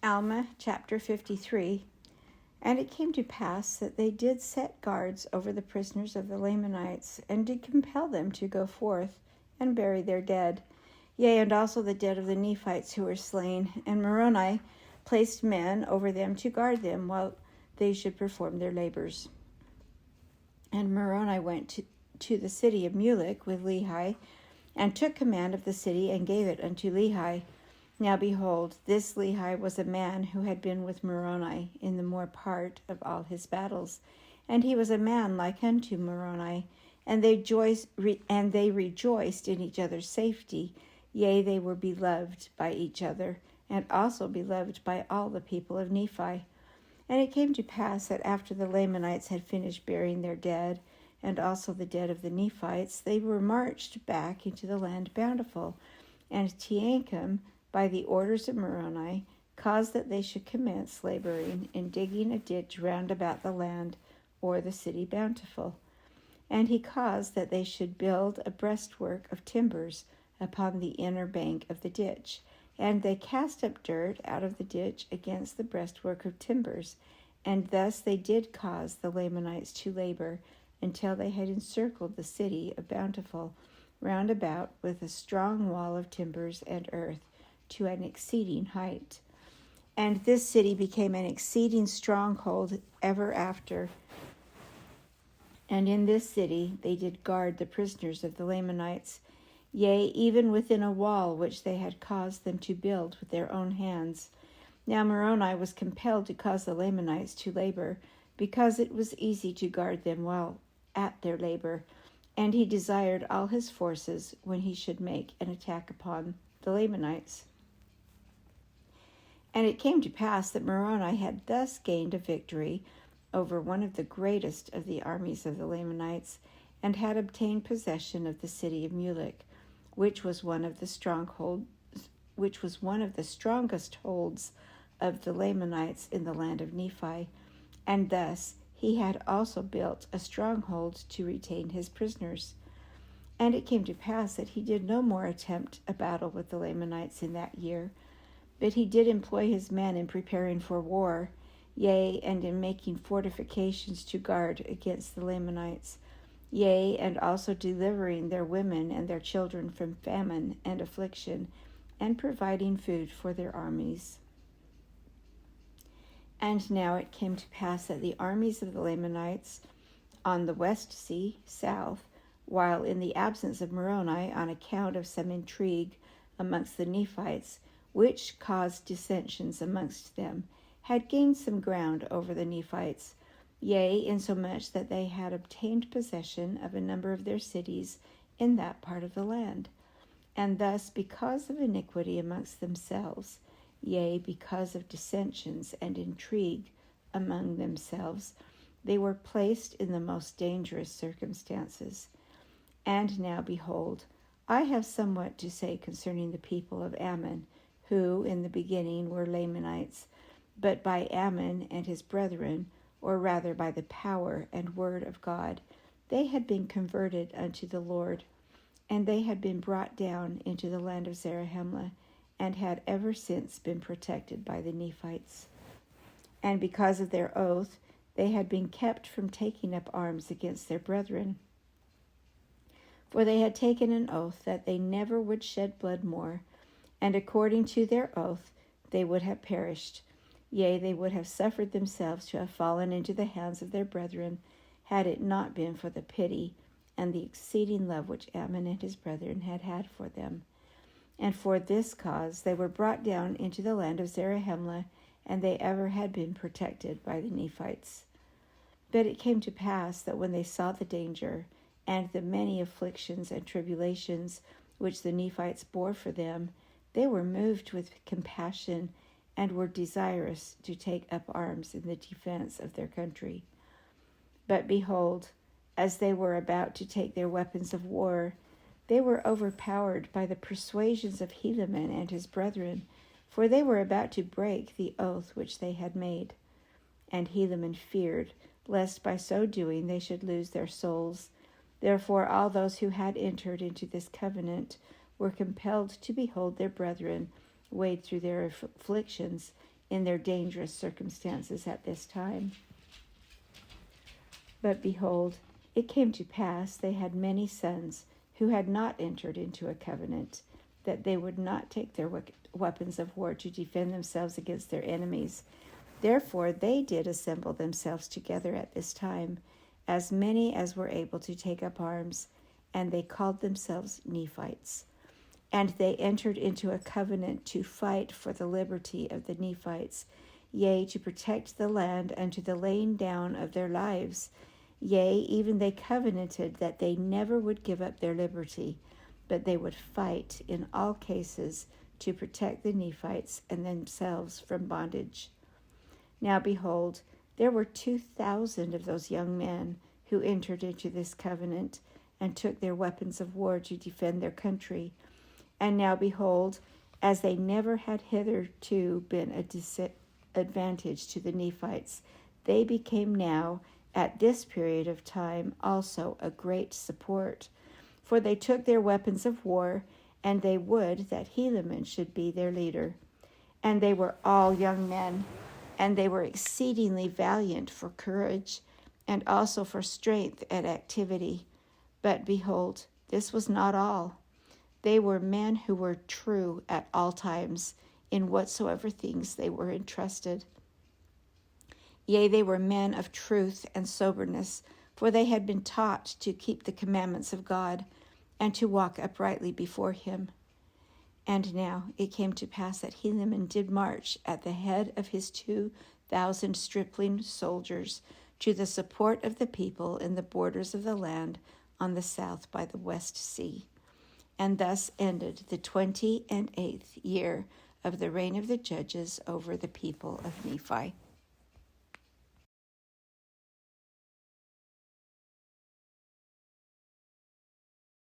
Alma, chapter 53. And it came to pass that they did set guards over the prisoners of the Lamanites, and did compel them to go forth and bury their dead, yea, and also the dead of the Nephites who were slain. And Moroni placed men over them to guard them while they should perform their labors. And Moroni went to the city of Mulek with Lehi, and took command of the city, and gave it unto Lehi. Now behold, this Lehi was a man who had been with Moroni in the more part of all his battles, and he was a man like unto Moroni, and they rejoiced in each other's safety. Yea, they were beloved by each other, and also beloved by all the people of Nephi. And it came to pass that after the Lamanites had finished burying their dead, and also the dead of the Nephites, they were marched back into the land bountiful. And Teancum, by the orders of Moroni, caused that they should commence laboring in digging a ditch round about the land, or the city bountiful. And he caused that they should build a breastwork of timbers upon the inner bank of the ditch. And they cast up dirt out of the ditch against the breastwork of timbers. And thus they did cause the Lamanites to labor, until they had encircled the city of Bountiful round about with a strong wall of timbers and earth, to an exceeding height. And this city became an exceeding stronghold ever after. And in this city they did guard the prisoners of the Lamanites, yea, even within a wall which they had caused them to build with their own hands. Now Moroni was compelled to cause the Lamanites to labor, because it was easy to guard them while at their labor, and he desired all his forces when he should make an attack upon the Lamanites. And it came to pass that Moroni had thus gained a victory over one of the greatest of the armies of the Lamanites, and had obtained possession of the city of Mulek, which was one of the strongest holds of the Lamanites in the land of Nephi. And thus he had also built a stronghold to retain his prisoners. And it came to pass that he did no more attempt a battle with the Lamanites in that year, but he did employ his men in preparing for war, yea, and in making fortifications to guard against the Lamanites, yea, and also delivering their women and their children from famine and affliction, and providing food for their armies. And now it came to pass that the armies of the Lamanites on the west sea, south, while in the absence of Moroni on account of some intrigue amongst the Nephites, which caused dissensions amongst them, had gained some ground over the Nephites, yea, insomuch that they had obtained possession of a number of their cities in that part of the land. And thus, because of iniquity amongst themselves, yea, because of dissensions and intrigue among themselves, they were placed in the most dangerous circumstances. And now, behold, I have somewhat to say concerning the people of Ammon, who in the beginning were Lamanites, but by Ammon and his brethren, or rather by the power and word of God, they had been converted unto the Lord, and they had been brought down into the land of Zarahemla, and had ever since been protected by the Nephites. And because of their oath, they had been kept from taking up arms against their brethren. For they had taken an oath that they never would shed blood more, and according to their oath they would have perished. Yea, they would have suffered themselves to have fallen into the hands of their brethren, had it not been for the pity and the exceeding love which Ammon and his brethren had had for them. And for this cause they were brought down into the land of Zarahemla, and they ever had been protected by the Nephites. But it came to pass that when they saw the danger, and the many afflictions and tribulations which the Nephites bore for them, they were moved with compassion, and were desirous to take up arms in the defense of their country. But behold, as they were about to take their weapons of war, they were overpowered by the persuasions of Helaman and his brethren, for they were about to break the oath which they had made. And Helaman feared, lest by so doing they should lose their souls. Therefore all those who had entered into this covenant were compelled to behold their brethren wade through their afflictions, in their dangerous circumstances at this time. But behold, it came to pass they had many sons who had not entered into a covenant, that they would not take their weapons of war to defend themselves against their enemies. Therefore they did assemble themselves together at this time, as many as were able to take up arms, and they called themselves Nephites. And they entered into a covenant to fight for the liberty of the Nephites, yea, to protect the land unto the laying down of their lives. Yea, even they covenanted that they never would give up their liberty, but they would fight in all cases to protect the Nephites and themselves from bondage. Now behold, there were 2,000 of those young men who entered into this covenant and took their weapons of war to defend their country. And now behold, as they never had hitherto been a disadvantage to the Nephites, they became now, at this period of time, also a great support. For they took their weapons of war, and they would that Helaman should be their leader. And they were all young men, and they were exceedingly valiant for courage, and also for strength and activity. But behold, this was not all. They were men who were true at all times, in whatsoever things they were entrusted. Yea, they were men of truth and soberness, for they had been taught to keep the commandments of God, and to walk uprightly before him. And now it came to pass that Helaman did march at the head of his 2,000 stripling soldiers to the support of the people in the borders of the land on the south by the west sea. And thus ended the 28th year of the reign of the judges over the people of Nephi.